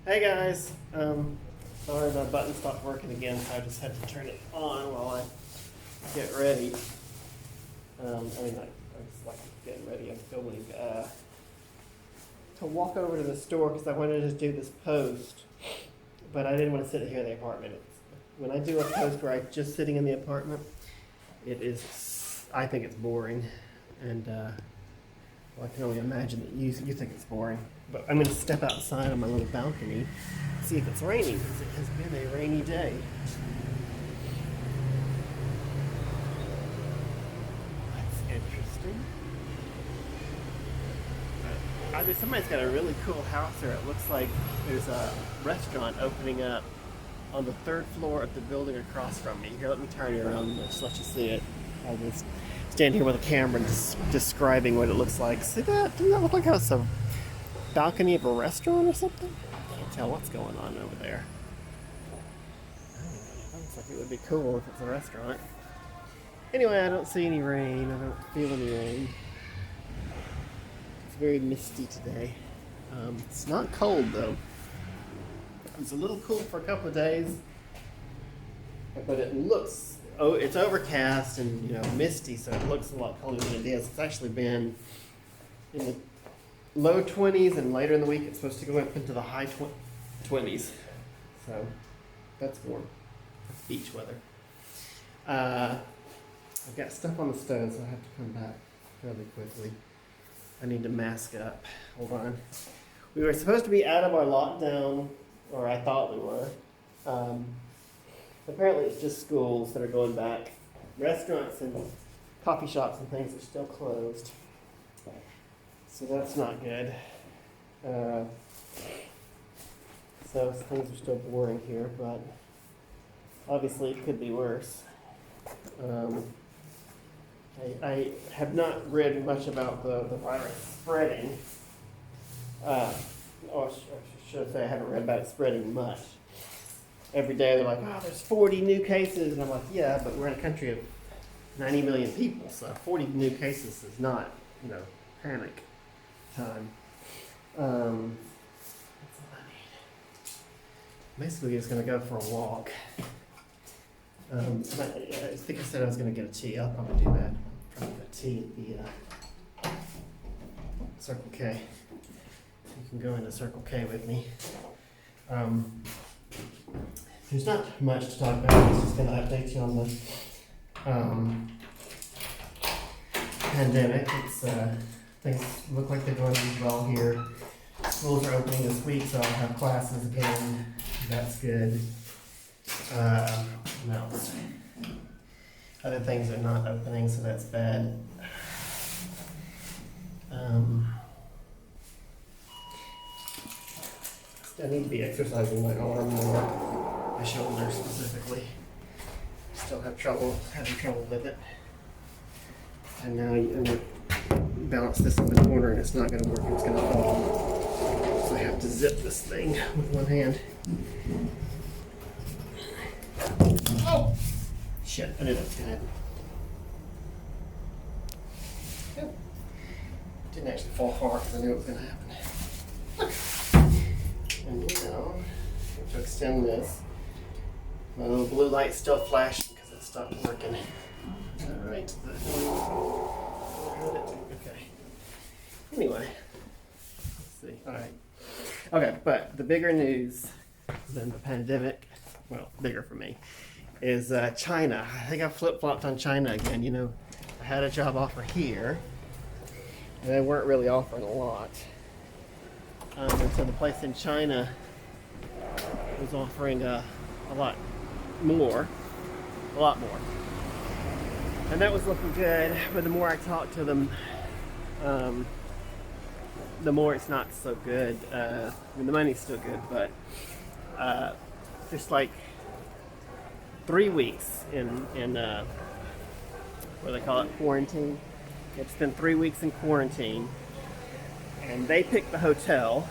Hey guys, sorry my button stopped working again, so I just had to turn it on while I get ready. I was like getting ready. I'm filming to walk over to the store because I wanted to do this post, but I didn't want to sit here in the apartment. When I do a post where I'm just sitting in the apartment, I think it's boring, and well, I can only imagine that you think it's boring. But I'm going to step outside on my little balcony, see if it's raining, because it has been a rainy day. That's interesting. Somebody's got a really cool house there. It looks like there's a restaurant opening up on the third floor of the building across from me. Here, let me turn you around and just let you see it. I'll just stand here with a camera and describing what it looks like. See that? Doesn't that look like it's a balcony of a restaurant or something? I can't tell what's going on over there. It looks like it would be cool if it's a restaurant. Anyway, I don't see any rain. I don't feel any rain. It's very misty today. It's not cold though. It was a little cool for a couple of days, but it's overcast and misty, so it looks a lot colder than it is. It's actually been in the low 20s, and later in the week it's supposed to go up into the high 20s. So that's warm. That's beach weather. I've got stuff on the stove, so I have to come back fairly quickly. I need to mask up. Hold on. We were supposed to be out of our lockdown, or I thought we were. Apparently it's just schools that are going back. Restaurants and coffee shops and things are still closed. So that's not good. So things are still boring here, but obviously it could be worse. I have not read much about the virus spreading. Should say I haven't read about it spreading much. Every day they're like, oh, there's 40 new cases. And I'm like, yeah, but we're in a country of 90 million people, so 40 new cases is not, panic time. That's all I need. Basically, just going to go for a walk. I think I said I was going to get a tea. I'll probably do that. Probably get a tea at the Circle K. You can go into Circle K with me. There's not much to talk about. I'm just going to update you on the pandemic. Things look like they're going well here. Schools are opening this week, so I'll have classes again. That's good. What else? Other things are not opening, so that's bad. I need to be exercising my arm more, my shoulder specifically. Still having trouble with it. And now I'm going to balance this in the corner and it's not going to work, it's going to fall. So I have to zip this thing with one hand. Oh! Shit, I knew that was going to happen. Yep. Didn't actually fall far because I knew it was going to happen. And now, to extend this, my little blue light's still flashing because it stopped working. Alright. Okay. Anyway, let's see. Alright. Okay, but the bigger news than the pandemic, well, bigger for me, is China. I think I flip-flopped on China again. I had a job offer here, and they weren't really offering a lot. And so the place in China was offering a lot more. And that was looking good, but the more I talked to them, the more it's not so good. The money's still good, but just like 3 weeks in what do they call it, quarantine. It's been 3 weeks in quarantine. And they pick the hotel,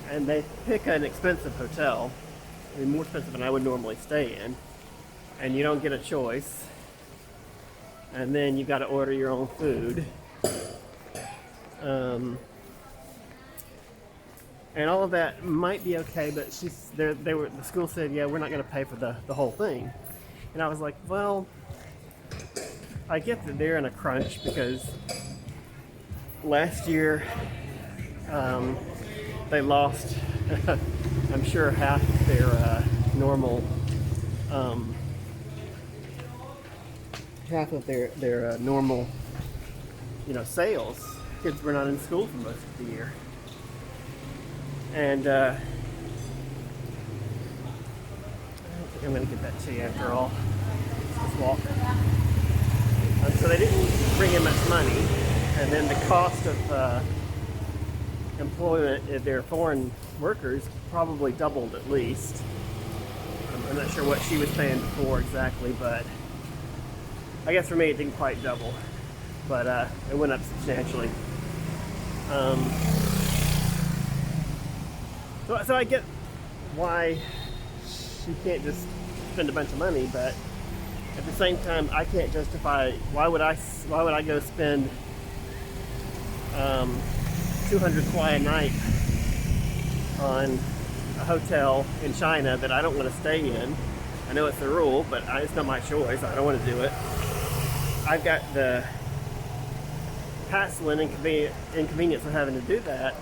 and they pick an expensive hotel, more expensive than I would normally stay in, and you don't get a choice, and then you've got to order your own food. and all of that might be okay, but the school said, yeah, we're not going to pay for the whole thing. And I was like, well, I get that they're in a crunch because last year they lost, I'm sure, half their normal, normal, sales. Kids were not in school for most of the year. And I don't think I'm going to get that to you after all. Let's walk. So they didn't bring in much money, and then the cost of employment of their foreign workers probably doubled at least. I'm not sure what she was paying before exactly, but I guess for me it didn't quite double, but it went up substantially. So I get why she can't just spend a bunch of money, but at the same time, I can't justify why would I go spend 200 kuai a night on a hotel in China that I don't want to stay in. I know it's the rule, but it's not my choice. I don't want to do it. I've got the hassle and inconvenience of having to do that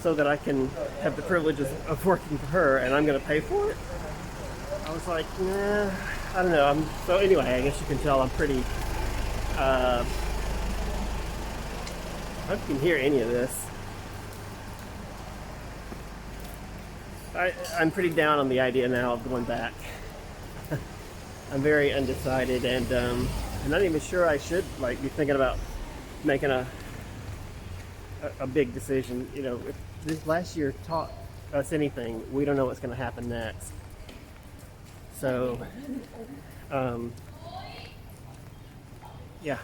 so that I can have the privileges of working for her, and I'm going to pay for it. I was like, nah, I don't know. So anyway, I guess you can tell I'm pretty, I hope you can hear any of this. I'm pretty down on the idea now of going back. I'm very undecided, and I'm not even sure I should be thinking about making a big decision. If this last year taught us anything, we don't know what's going to happen next. So, yeah.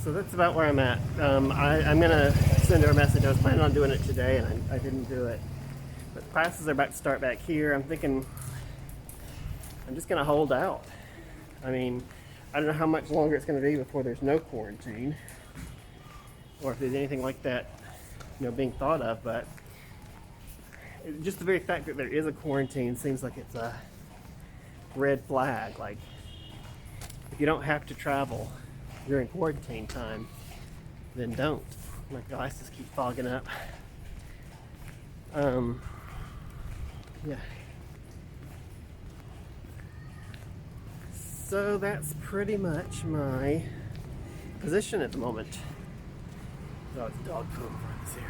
So that's about where I'm at. I'm going to send her a message. I was planning on doing it today, and I didn't do it. But classes are about to start back here. I'm thinking I'm just going to hold out. I mean, I don't know how much longer it's going to be before there's no quarantine, or if there's anything like that, being thought of, but just the very fact that there is a quarantine seems like it's a red flag. Like, if you don't have to travel during quarantine time, then don't. My glasses keep fogging up. Yeah. So that's pretty much my position at the moment. Oh, it's dog food around this area.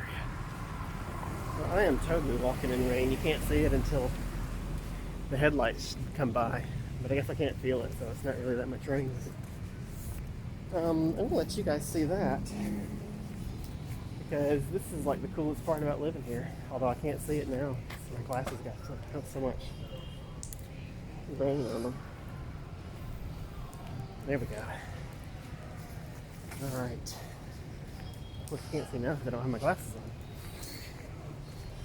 Well, I am totally walking in rain. You can't see it until the headlights come by, but I guess I can't feel it, so it's not really that much rain. I'm gonna let you guys see that, because this is like the coolest part about living here. Although I can't see it now. My glasses got so much rain on them. There we go. All right. Of course, you can't see now because I don't have my glasses on.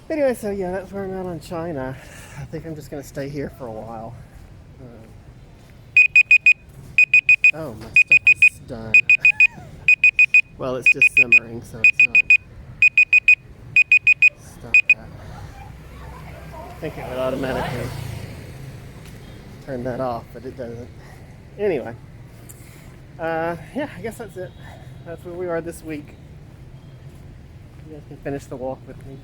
Anyway, so yeah, that's where I'm at on China. I think I'm just going to stay here for a while. Oh, my stuff is done. Well, it's just simmering, so it's not. Stop that. I think it would automatically turn that off, but it doesn't. Anyway, yeah, I guess that's it. That's where we are this week. You guys can finish the walk with me.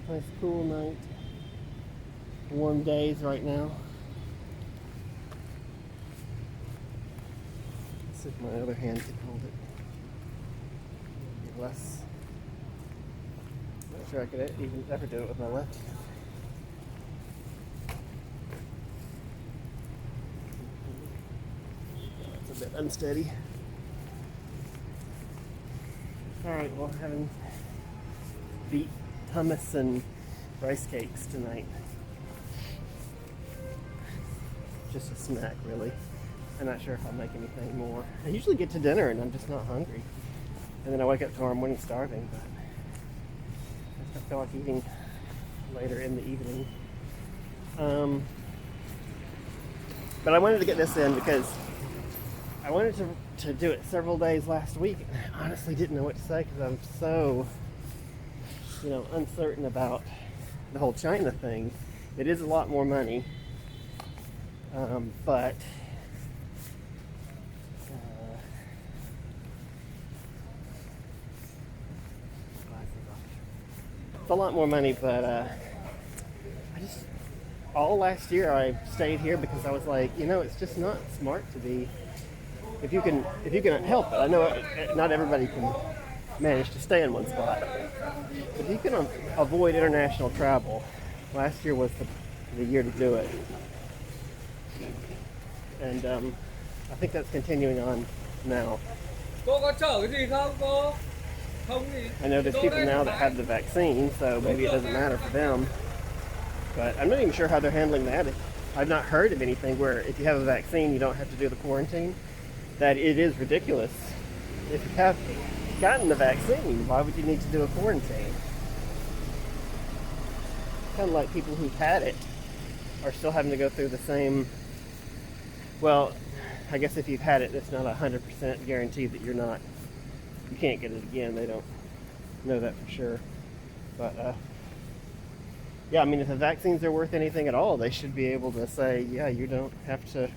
It's a nice cool night. Warm days right now. Let's see if my other hand can hold it. Maybe less. Not sure I could even ever do it with my left hand. It's a bit unsteady. Alright, well, having beef, hummus, and rice cakes tonight. Just a snack, really. I'm not sure if I'll make anything more. I usually get to dinner and I'm just not hungry. And then I wake up tomorrow morning starving, but I feel like eating later in the evening. But I wanted to get this in because I wanted to do it several days last week. And I honestly didn't know what to say because I'm so, uncertain about the whole China thing. It is a lot more money, but it's a lot more money. But all last year I stayed here because I was like, it's just not smart to be. If you can help it. I know not everybody can manage to stay in one spot. But if you can avoid international travel, last year was the year to do it. And I think that's continuing on now. I know there's people now that have the vaccine, so maybe it doesn't matter for them. But I'm not even sure how they're handling that. I've not heard of anything where if you have a vaccine, you don't have to do the quarantine. That it is ridiculous. If you have gotten the vaccine, why would you need to do a quarantine? Kind of like people who've had it are still having to go through the same. Well, I guess if you've had it, it's not 100% guaranteed that you can't get it again. They don't know that for sure. But yeah, I mean, if the vaccines are worth anything at all, they should be able to say, yeah, you don't have to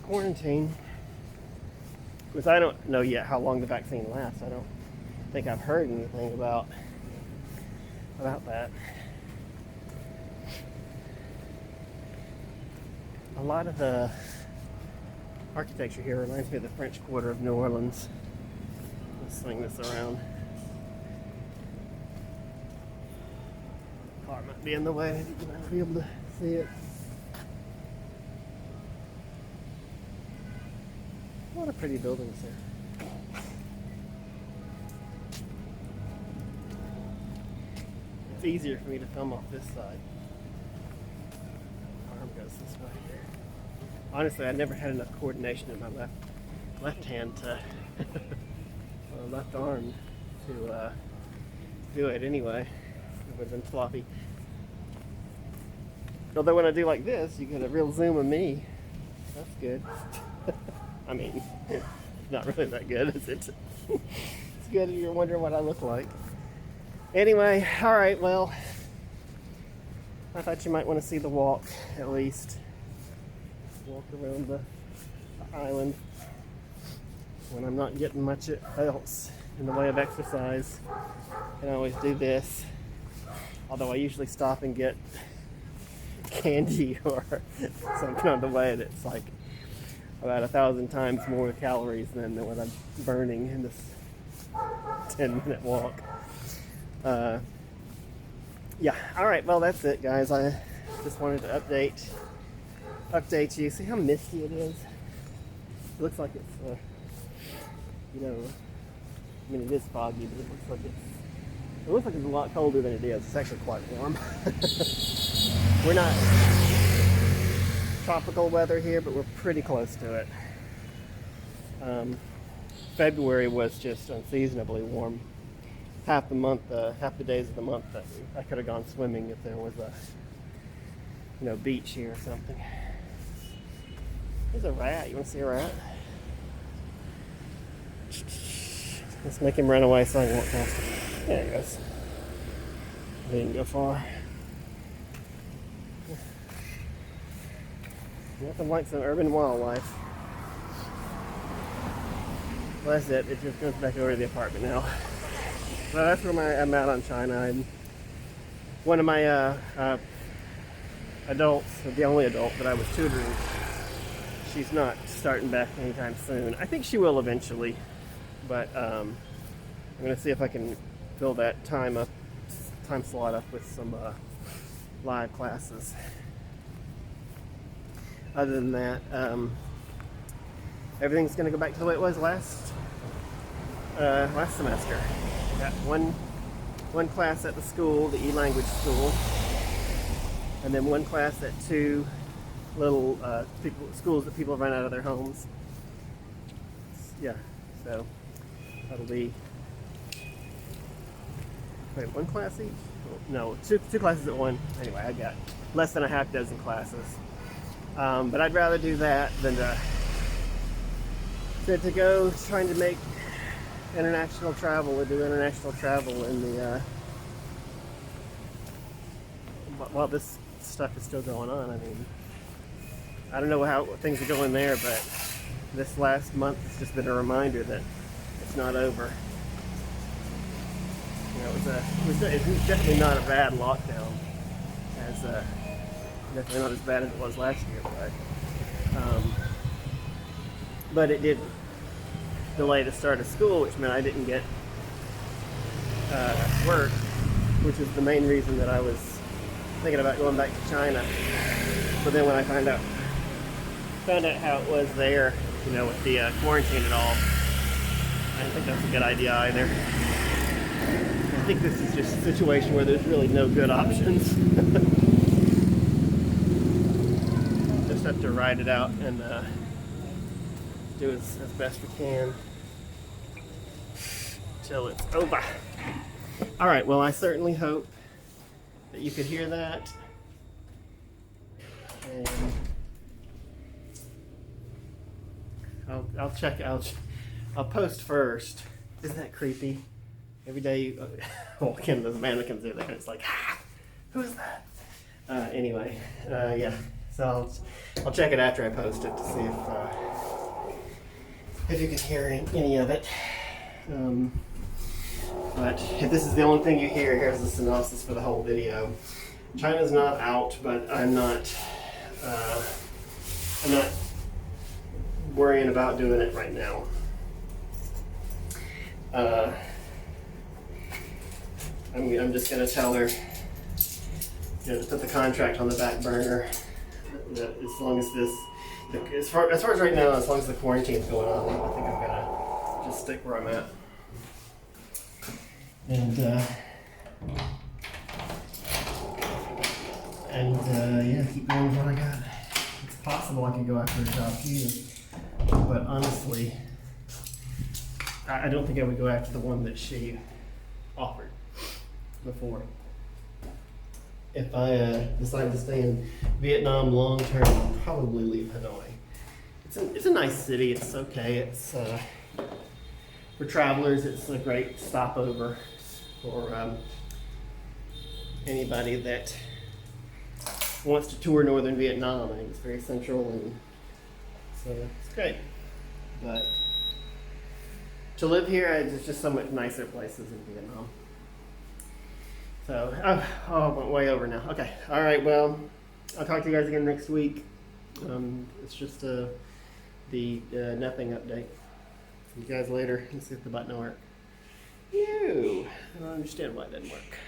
quarantine. Because I don't know yet how long the vaccine lasts. I don't think I've heard anything about that. A lot of the architecture here reminds me of the French Quarter of New Orleans. Let's swing this around. Car might be in the way. You might be able to see it. A lot of pretty buildings here. It's easier for me to film off this side. Arm goes this way. Honestly, I never had enough coordination in my left hand to left arm to do it anyway. It would have been floppy. Although when I do like this, you get a real zoom of me. That's good. I mean, it's not really that good, is it? It's good if you're wondering what I look like. Anyway, alright, well, I thought you might want to see the walk, at least. Walk around the island when I'm not getting much else in the way of exercise. I can always do this. Although I usually stop and get candy or something on the way that's like about 1,000 times more calories than what I'm burning in this 10-minute walk. Yeah, alright, well that's it guys. I just wanted to update you. See how misty it is? It looks like it's, I mean it is foggy, but it looks like it's a lot colder than it is. It's actually quite warm. We're not tropical weather here, but we're pretty close to it. February was just unseasonably warm. Half the days of the month that I could have gone swimming if there was a beach here or something. There's a rat. You want to see a rat? Let's make him run away so I can walk past him. There he goes. He didn't go far. Nothing like some urban wildlife. Well, that's it. It just goes back over to the apartment now. Well, that's where I'm out on China. One of my adults, the only adult that I was tutoring, she's not starting back anytime soon. I think she will eventually, but I'm going to see if I can fill that time slot up with some live classes. Other than that, everything's going to go back to the way it was last semester. Got one class at the school, the e-language school, and then one class at two little schools that people run out of their homes. Yeah, so that'll be one class each? No, two classes at one. Anyway, I got less than a half dozen classes. But I'd rather do that than to that to go trying to make international travel or do international travel in the while this stuff is still going on. I mean, I don't know how things are going there, but this last month has just been a reminder that it's not over. You know, it was definitely not a bad lockdown, as definitely not as bad as it was last year, but it did delay the start of school, which meant I didn't get work, which is the main reason that I was thinking about going back to China. But then when I found out how it was there, you know, with the quarantine and all, I didn't think that's a good idea either. I think this is just a situation where there's really no good options. Just have to ride it out and do as best we can till it's over. All right, well, I certainly hope that you could hear that. And I'll check out. I'll post first. Isn't that creepy? Every day you walk in, those mannequins are there. It's like, who's that? Anyway, yeah. So I'll check it after I post it to see if you can hear any of it. But if this is the only thing you hear, here's the synopsis for the whole video. China's not out, but I'm not worrying about doing it right now. I'm just gonna tell her, you know, to put the contract on the back burner. That as long as this, as far as right now, as long as the quarantine's going on, I think I'm gonna just stick where I'm at. And yeah, keep going with what I got. It's possible I could go after a job here, but honestly, I don't think I would go after the one that she offered before. If I decide to stay in Vietnam long term, I'll probably leave Hanoi. It's a nice city. It's okay. It's for travelers. It's a great stopover for anybody that wants to tour northern Vietnam. I think it's very central, and so it's great. But to live here, there's just so much nicer places in Vietnam. So, I went way over now. Okay, all right, well, I'll talk to you guys again next week. It's just the nothing update. See you guys later. Let's see if the button will work. I don't understand why it didn't work.